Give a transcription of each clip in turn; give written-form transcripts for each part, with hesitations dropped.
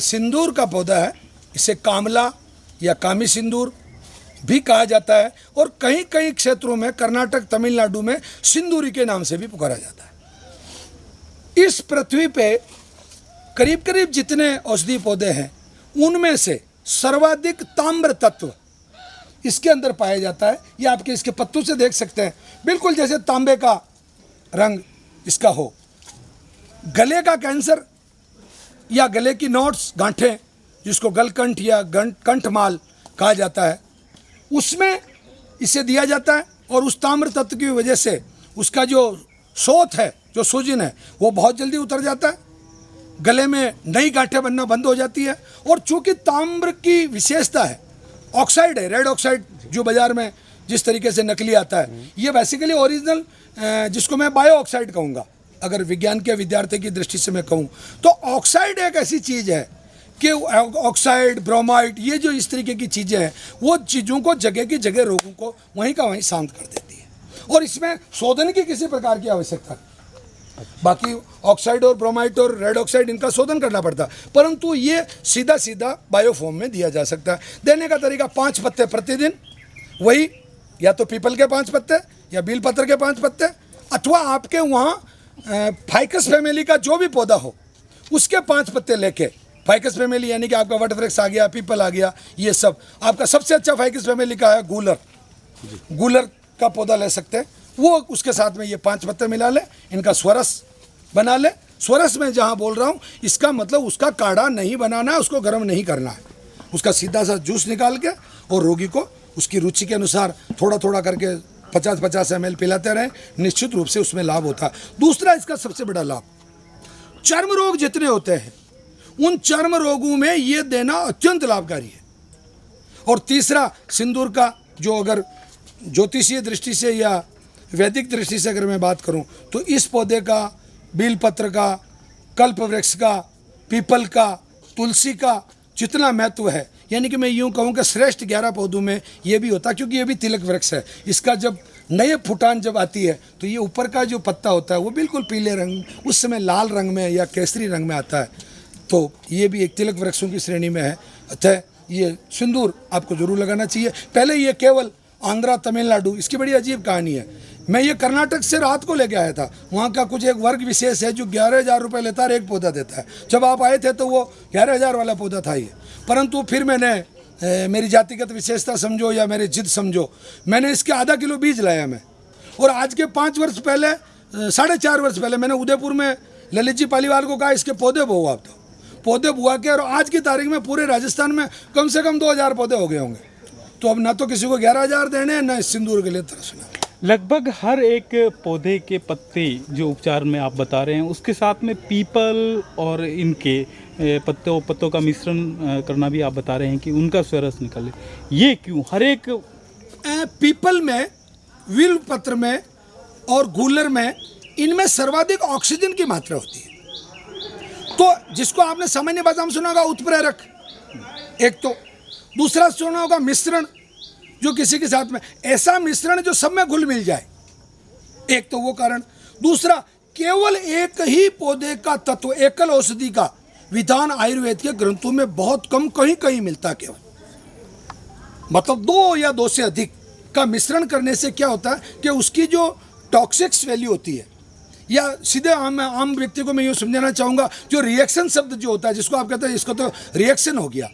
सिंदूर का पौधा है, इसे कामला या कामी सिंदूर भी कहा जाता है और कई कई क्षेत्रों में कर्नाटक तमिलनाडु में सिंदूरी के नाम से भी पुकारा जाता है। इस पृथ्वी पे करीब करीब जितने औषधि पौधे हैं उनमें से सर्वाधिक ताम्र तत्व इसके अंदर पाया जाता है। ये आपके इसके पत्तों से देख सकते हैं, बिल्कुल जैसे तांबे का रंग इसका हो। गले का कैंसर या गले की नोट्स गांठें, जिसको गलकंठ या कंठमाल कहा जाता है, उसमें इसे दिया जाता है और उस ताम्र तत्व की वजह से उसका जो शोथ है, जो सूजन है, वो बहुत जल्दी उतर जाता है। गले में नई गांठें बनना बंद हो जाती है। और चूंकि ताम्र की विशेषता है, ऑक्साइड है, रेड ऑक्साइड जो बाजार में जिस तरीके से नकली आता है, ये बेसिकली ओरिजिनल, जिसको मैं बायो ऑक्साइड कहूँगा अगर विज्ञान के विद्यार्थी की दृष्टि से मैं कहूँ तो। ऑक्साइड एक ऐसी चीज़ है कि ऑक्साइड, ब्रोमाइड, ये जो इस तरीके की चीज़ें हैं, वो चीज़ों को जगह की जगह रोगों को वहीं का वहीं शांत कर देती है और इसमें शोधन की किसी प्रकार की आवश्यकता नहीं। बाकी ऑक्साइड और ब्रोमाइड और रेड ऑक्साइड, इनका शोधन करना पड़ता है, परंतु ये सीधा सीधा बायोफॉर्म में दिया जा सकता है। देने का तरीका 5 पत्ते प्रतिदिन, वही या तो पीपल के 5 पत्ते या बेलपत्र के 5 पत्ते, अथवा आपके वहाँ फाइकस फैमिली का जो भी पौधा हो उसके 5 पत्ते लेके, फाइकस फैमिली यानी कि आपका वटवृक्ष आ गया, पीपल आ गया, ये सब आपका सबसे अच्छा फाइकस फैमिली का है गूलर का पौधा ले सकते हैं, वो उसके साथ में ये 5 पत्ते मिला ले, इनका स्वरस बना ले। स्वरस में जहाँ बोल रहा हूँ, इसका मतलब उसका काढ़ा नहीं बनाना है, उसको गर्म नहीं करना है, उसका सीधा सा जूस निकाल के और रोगी को उसकी रुचि के अनुसार थोड़ा थोड़ा करके 50-50 ml पिलाते रहें, निश्चित रूप से उसमें लाभ होता है। दूसरा इसका सबसे बड़ा लाभ, चर्म रोग जितने होते हैं उन चर्म रोगों में ये देना अत्यंत लाभकारी है। और तीसरा, सिंदूर का जो अगर ज्योतिषीय दृष्टि से या वैदिक दृष्टि से अगर मैं बात करूं तो इस पौधे का, बेलपत्र का, कल्प वृक्ष का, पीपल का, तुलसी का जितना महत्व है, यानी कि मैं यूँ कहूँ कि श्रेष्ठ 11 पौधों में ये भी होता है, क्योंकि ये भी तिलक वृक्ष है। इसका जब नए फुटान जब आती है तो ये ऊपर का जो पत्ता होता है वो बिल्कुल पीले रंग, उस समय लाल रंग में या केसरी रंग में आता है, तो ये भी एक तिलक वृक्षों की श्रेणी में है। अतः ये सिंदूर आपको जरूर लगाना चाहिए। पहले ये केवल आंध्रा, तमिलनाडु, इसकी बड़ी अजीब कहानी है। मैं ये कर्नाटक से रात को लेके आया था, वहाँ का कुछ एक वर्ग विशेष है जो 11,000 रुपये लेता है, एक पौधा देता है। जब आप आए थे तो वो 11,000 वाला पौधा था ये, परंतु फिर मैंने मेरी जातिगत विशेषता समझो या मेरी जिद समझो, मैंने इसके आधा किलो बीज लाया मैं। और आज के 5 वर्ष पहले, 4.5 वर्ष पहले मैंने उदयपुर में ललित जी पालीवाल को कहा इसके पौधे बोओ आप, तो पौधे बुआ के, और आज की तारीख में पूरे राजस्थान में कम से कम 2,000 पौधे हो गए होंगे। तो अब ना तो किसी को 11,000 देने हैं, ना इस सिंदूर के लिए तरसना। लगभग हर एक पौधे के पत्ते जो उपचार में आप बता रहे हैं, उसके साथ में पीपल और इनके पत्तों का मिश्रण करना भी आप बता रहे हैं कि उनका स्वरस निकले। ये क्यों? हर एक पीपल में, विल्व पत्र में और गूलर में, इनमें सर्वाधिक ऑक्सीजन की मात्रा होती है। तो जिसको आपने सामान्य भाषा में सुना होगा उत्प्रेरक, एक तो, दूसरा सुना होगा मिश्रण, जो किसी के साथ में ऐसा मिश्रण जो सब में घुल मिल जाए, एक तो वो कारण। दूसरा, केवल एक ही पौधे का तत्व, एकल औषधि का विधान आयुर्वेद के ग्रंथों में बहुत कम, कहीं कहीं मिलता है केवल, मतलब 2 या 2 से अधिक का मिश्रण करने से क्या होता है कि उसकी जो टॉक्सिक्स वैल्यू होती है, या सीधे आम व्यक्ति को मैं यूँ समझाना चाहूँगा, जो रिएक्शन शब्द जो होता है, जिसको आप कहते हैं इसको तो रिएक्शन हो गया,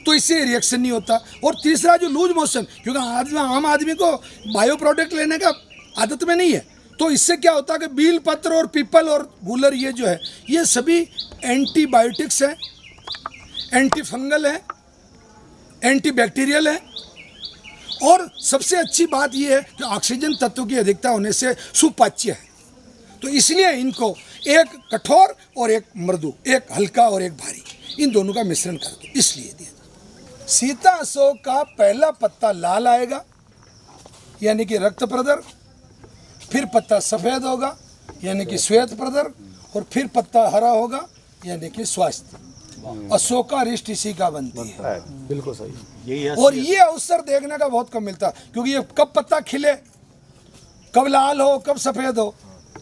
तो इससे रिएक्शन नहीं होता। और तीसरा जो लूज मोशन, क्योंकि आम आदमी को बायो प्रोडक्ट लेने का आदत में नहीं है, तो इससे क्या होता है कि बेल पत्र और पीपल और गूलर, ये जो है, ये सभी एंटीबायोटिक्स हैं, एंटी फंगल है, एंटीबैक्टीरियल है, और सबसे अच्छी बात ये है कि ऑक्सीजन तत्व की अधिकता होने से सुपाच्य है। तो इसलिए इनको एक कठोर और एक मृदु, एक हल्का और एक भारी, इन दोनों का मिश्रण करके इसलिए दिया। सीता अशोक का पहला पत्ता लाल आएगा यानी कि रक्त प्रदर, फिर पत्ता सफ़ेद होगा यानी कि श्वेत प्रदर, और फिर पत्ता हरा होगा यानी कि स्वास्थ्य। अशोका रिष्ट इसी का बनती है। बिल्कुल सही। और ये अवसर देखने का बहुत कम मिलता, क्योंकि ये कब पत्ता खिले, कब लाल हो, कब सफ़ेद हो,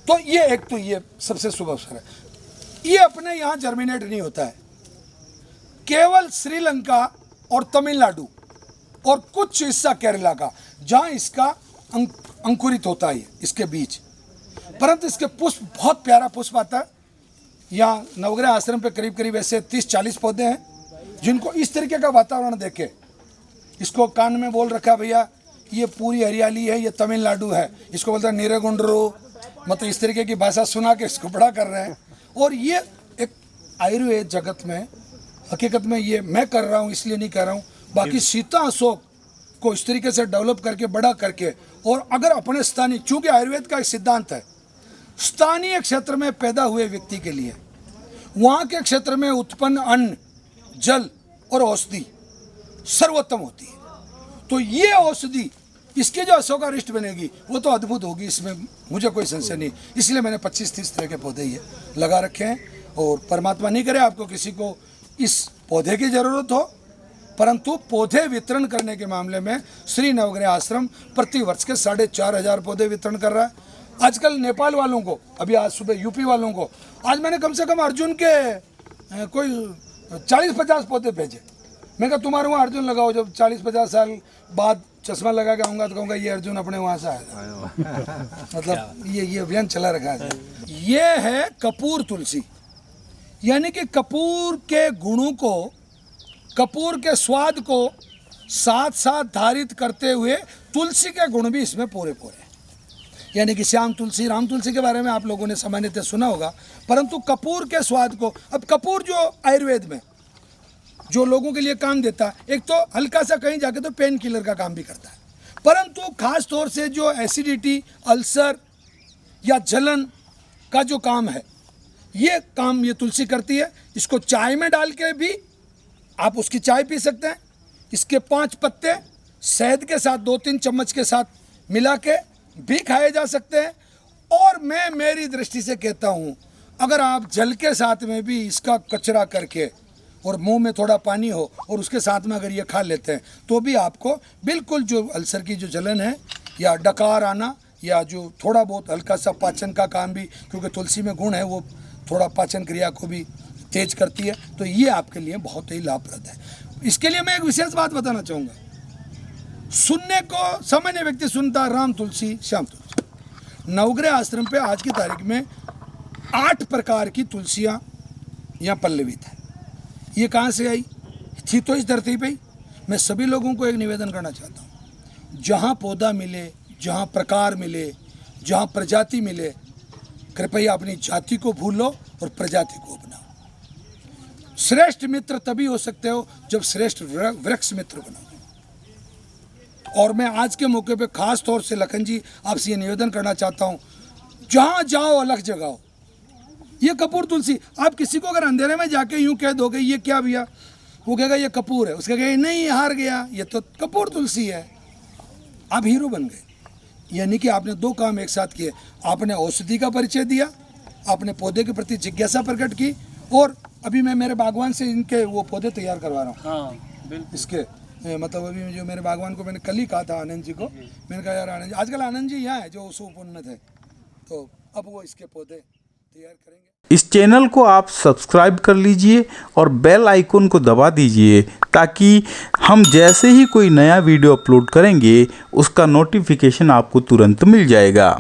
तो ये एक तो ये सबसे शुभ अवसर है। ये अपने यहाँ जर्मिनेट नहीं होता है, केवल श्रीलंका और तमिलनाडु और कुछ हिस्सा केरला का जहाँ इसका अंकुरित होता है इसके बीज, परंतु इसके पुष्प बहुत प्यारा पुष्प आता है। यहाँ नवग्रह आश्रम पे करीब करीब ऐसे 30-40 पौधे हैं जिनको इस तरीके का वातावरण देखे, इसको कान में बोल रखा भैया ये पूरी हरियाली है, ये तमिलनाडु है, इसको बोलता है नीरेगुंडरू, मतलब इस तरीके की भाषा सुना के इसको बड़ा कर रहे हैं। और ये एक आयुर्वेद जगत में हकीकत में ये मैं कर रहा हूँ इसलिए नहीं कर रहा हूँ, बाकी सीता अशोक को इस तरीके से डेवलप करके बड़ा करके, और अगर अपने स्थानीय, चूँकि आयुर्वेद का एक सिद्धांत है स्थानीय क्षेत्र में पैदा हुए व्यक्ति के लिए वहाँ के क्षेत्र में उत्पन्न अन्न, जल और औषधि सर्वोत्तम होती है। तो ये औषधि इसकी जो अशोकारिष्ट बनेगी वो तो अद्भुत होगी, इसमें मुझे कोई संशय नहीं। इसलिए मैंने 25-30 तरह के पौधे ये लगा रखे हैं। और परमात्मा नहीं करे आपको किसी को इस पौधे की ज़रूरत हो, परंतु पौधे वितरण करने के मामले में श्री नवग्रह आश्रम प्रति वर्ष के 4,500 पौधे वितरण कर रहा है। आजकल नेपाल वालों को, अभी आज सुबह यूपी वालों को, आज मैंने कम से कम अर्जुन के कोई 40-50 पौधे भेजे। मैं कहा तुम्हारे वहाँ अर्जुन लगाओ, जब 40-50 साल बाद चश्मा लगा के आऊँगा तो कहूँगा ये अर्जुन अपने वहाँ से आएगा। मतलब ये अभियान चला रखा है। ये है कपूर तुलसी, यानी कि कपूर के गुणों को, कपूर के स्वाद को साथ साथ धारित करते हुए तुलसी के गुण भी इसमें पूरे पूरे, यानी कि श्याम तुलसी, राम तुलसी के बारे में आप लोगों ने सामान्यतः सुना होगा, परंतु कपूर के स्वाद को, अब कपूर जो आयुर्वेद में जो लोगों के लिए काम देता है, एक तो हल्का सा कहीं जाके तो पेन किलर का काम भी करता है, परंतु खास तौर से जो एसिडिटी, अल्सर या जलन का जो काम है ये काम ये तुलसी करती है। इसको चाय में डाल के भी आप उसकी चाय पी सकते हैं। इसके 5 पत्ते शहद के साथ 2-3 चम्मच के साथ मिला के भी खाए जा सकते हैं। और मैं मेरी दृष्टि से कहता हूँ अगर आप जल के साथ में भी इसका कचरा करके और मुंह में थोड़ा पानी हो और उसके साथ में अगर ये खा लेते हैं तो भी आपको बिल्कुल जो अल्सर की जो जलन है या डकार आना या जो थोड़ा बहुत हल्का सा पाचन का काम भी, क्योंकि तुलसी में गुण है वो थोड़ा पाचन क्रिया को भी तेज करती है, तो ये आपके लिए बहुत ही लाभप्रद है। इसके लिए मैं एक विशेष बात बताना चाहूँगा। सुनने को सामान्य व्यक्ति सुनता राम तुलसी, श्याम तुलसी। नवग्रह आश्रम पे आज की तारीख में 8 प्रकार की तुलसियाँ यहाँ पल्लवित है। ये कहाँ से आई? थी तो इस धरती पे ही। मैं सभी लोगों को एक निवेदन करना चाहता हूँ, जहाँ पौधा मिले, जहाँ प्रकार मिले, जहाँ प्रजाति मिले, कृपया अपनी जाति को भूलो और प्रजाति को अपनाओ। श्रेष्ठ मित्र तभी हो सकते हो जब श्रेष्ठ वृक्ष मित्र बनाओ। और मैं आज के मौके पे खास तौर से लखन जी आपसे ये निवेदन करना चाहता हूँ, जहाँ जाओ अलग जगाओ। ये कपूर तुलसी, आप किसी को अगर अंधेरे में जाके यूँ कह दोगे ये क्या भैया, वो कहेगा ये कपूर है, उसका कहेगा नहीं हार गया, ये तो कपूर तुलसी है। आप हीरो बन गए। यानी कि आपने 2 काम एक साथ किए, आपने औषधि का परिचय दिया, आपने पौधे के प्रति जिज्ञासा प्रकट की, और अभी मैं मेरे बागवान से इनके वो पौधे तैयार करवा रहा हूँ। हाँ, इसके मतलब अभी जो मेरे बागवान को मैंने कल ही कहा था आनंद जी को, मैंने कहा यार आनंद जी, आजकल आनंद जी यहाँ है जो सोपुन में थे, तो अब वो इसके पौधे तैयार करेंगे। इस चैनल को आप सब्सक्राइब कर लीजिए और बेल आइकन को दबा दीजिए ताकि हम जैसे ही कोई नया वीडियो अपलोड करेंगे उसका नोटिफिकेशन आपको तुरंत मिल जाएगा।